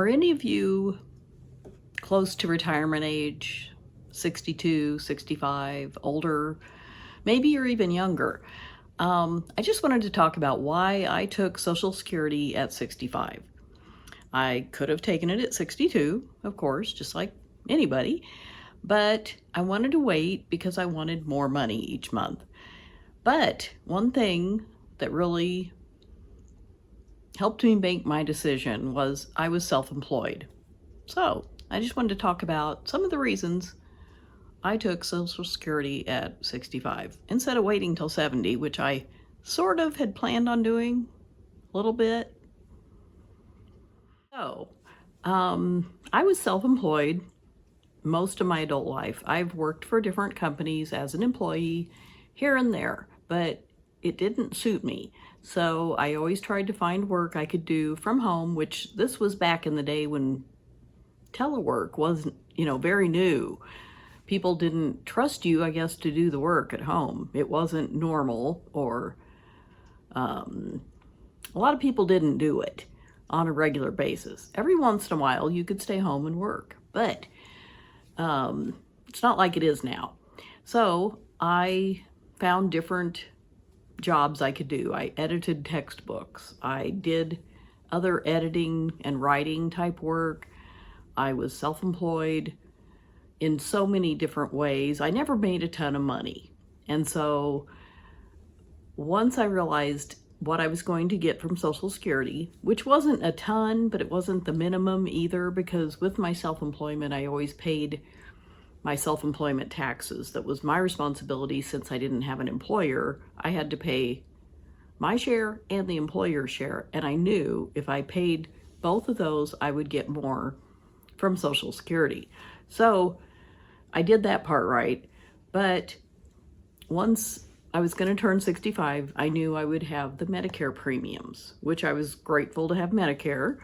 Are any of you close to retirement age, 62, 65, older? Maybe you're even younger. I just wanted to talk about why I took Social Security at 65. I could have taken it at 62, of course, just like anybody, but I wanted to wait because I wanted more money each month. But one thing that really helped me make my decision was I was self-employed. So I just wanted to talk about some of the reasons I took Social Security at 65 instead of waiting till 70, which I sort of had planned on doing a little bit. So I was self-employed most of my adult life. I've worked for different companies as an employee here and there, but it didn't suit me. So I always tried to find work I could do from home, which this was back in the day when telework wasn't, very new. People didn't trust you, I guess, to do the work at home. It wasn't normal, or a lot of people didn't do it on a regular basis. Every once in a while, you could stay home and work, but it's not like it is now. So I found different jobs I could do. I edited textbooks. I did other editing and writing type work. I was self-employed in so many different ways. I never made a ton of money. And so once I realized what I was going to get from Social Security, which wasn't a ton, but it wasn't the minimum either, because with my self-employment, I always paid my self-employment taxes. That was my responsibility. Since I didn't have an employer, I had to pay my share and the employer's share. And I knew if I paid both of those, I would get more from Social Security. So I did that part right. But once I was going to turn 65, I knew I would have the Medicare premiums, which I was grateful to have Medicare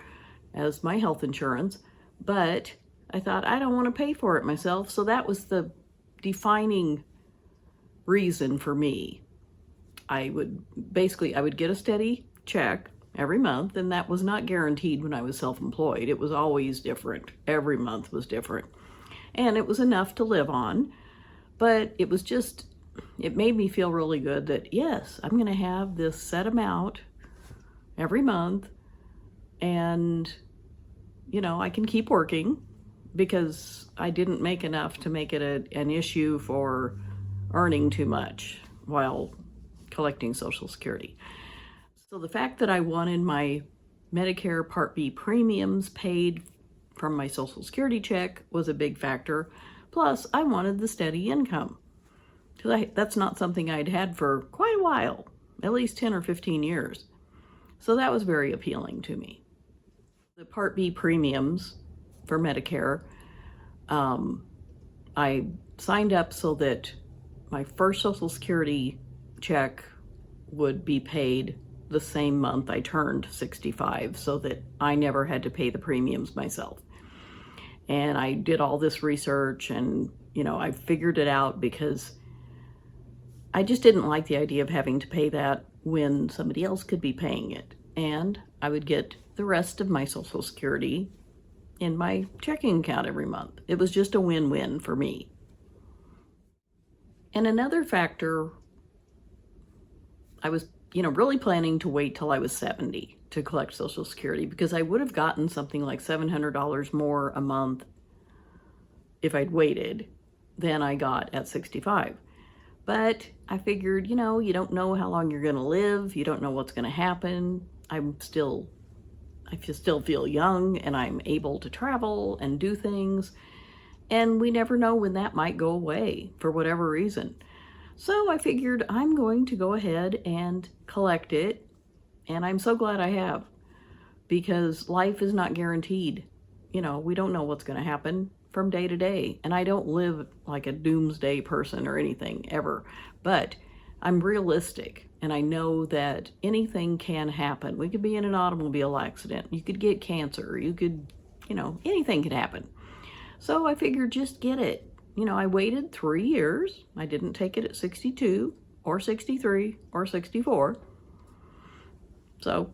as my health insurance. But I thought, I don't want to pay for it myself. So that was the defining reason for me. I would get a steady check every month, and that was not guaranteed when I was self-employed. It was always different. Every month was different. And it was enough to live on, but it made me feel really good that, yes, I'm going to have this set amount every month, and, I can keep working, because I didn't make enough to make it an issue for earning too much while collecting Social Security. So the fact that I wanted my Medicare Part B premiums paid from my Social Security check was a big factor. Plus, I wanted the steady income, because that's not something I'd had for quite a while, at least 10 or 15 years. So that was very appealing to me. The Part B premiums for Medicare, I signed up so that my first Social Security check would be paid the same month I turned 65, so that I never had to pay the premiums myself. And I did all this research, and I figured it out, because I just didn't like the idea of having to pay that when somebody else could be paying it. And I would get the rest of my Social Security in my checking account every month. It was just a win-win for me. And another factor, I was, really planning to wait till I was 70 to collect Social Security, because I would have gotten something like $700 more a month if I'd waited than I got at 65. But I figured, you don't know how long you're going to live. You don't know what's going to happen. I still feel young, and I'm able to travel and do things. And we never know when that might go away for whatever reason. So I figured I'm going to go ahead and collect it. And I'm so glad I have, because life is not guaranteed. We don't know what's going to happen from day to day. And I don't live like a doomsday person or anything ever, but I'm realistic, and I know that anything can happen. We could be in an automobile accident. You could get cancer. You could, anything could happen. So I figured, just get it. I waited 3 years. I didn't take it at 62 or 63 or 64. So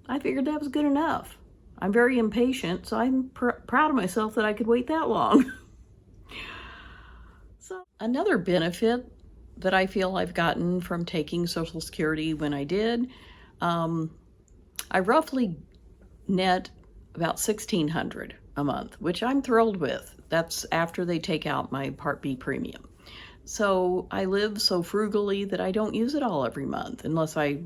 I figured that was good enough. I'm very impatient, so I'm proud of myself that I could wait that long. So another benefit that I feel I've gotten from taking Social Security when I did, I roughly net about $1,600 a month, which I'm thrilled with. That's after they take out my Part B premium. So I live so frugally that I don't use it all every month unless I,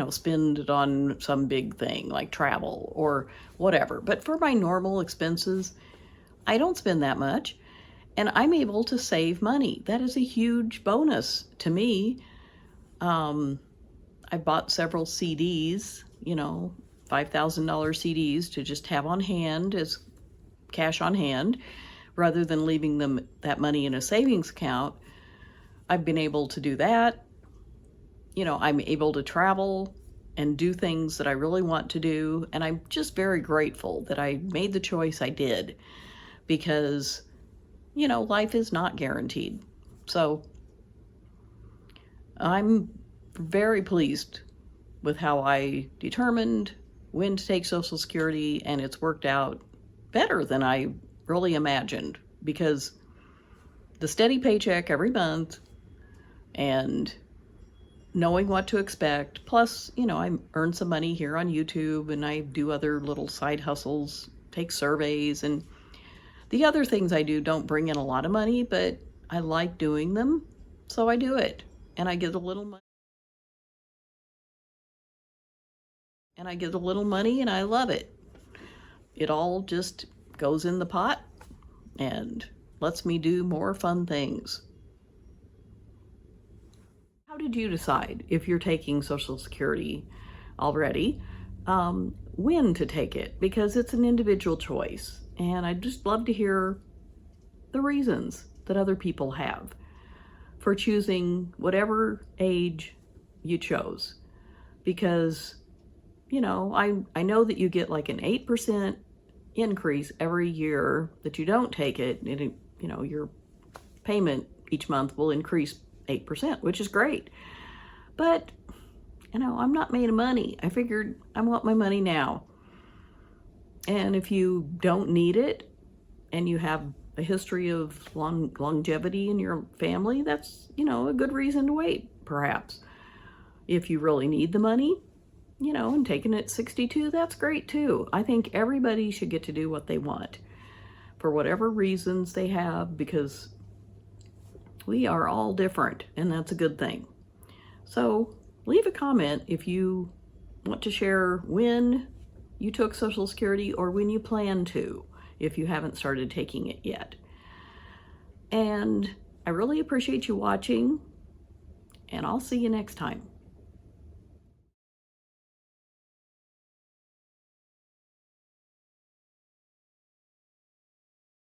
spend it on some big thing like travel or whatever. But for my normal expenses, I don't spend that much and I'm able to save money. That is a huge bonus to me. I bought several CDs, $5,000 CDs to just have on hand as cash on hand rather than leaving that money in a savings account. I've been able to do that. I'm able to travel and do things that I really want to do. And I'm just very grateful that I made the choice I did because, life is not guaranteed. So I'm very pleased with how I determined when to take Social Security, and it's worked out better than I really imagined because the steady paycheck every month and knowing what to expect, plus, I earn some money here on YouTube and I do other little side hustles, take surveys, and the other things I do don't bring in a lot of money, but I like doing them, so I do it. And I get a little money. And I get a little money and I love it. It all just goes in the pot and lets me do more fun things. How did you decide, if you're taking Social Security already, when to take it? Because it's an individual choice. And I'd just love to hear the reasons that other people have for choosing whatever age you chose. Because, I know that you get like an 8% increase every year that you don't take it. And, your payment each month will increase 8%, which is great. But, I'm not made of money. I figured I want my money now. And if you don't need it and you have a history of longevity in your family, that's, a good reason to wait, perhaps. If you really need the money, and taking it at 62, that's great too. I think everybody should get to do what they want for whatever reasons they have, because we are all different, and that's a good thing. So leave a comment if you want to share when you took Social Security or when you plan to, if you haven't started taking it yet. And I really appreciate you watching, and I'll see you next time.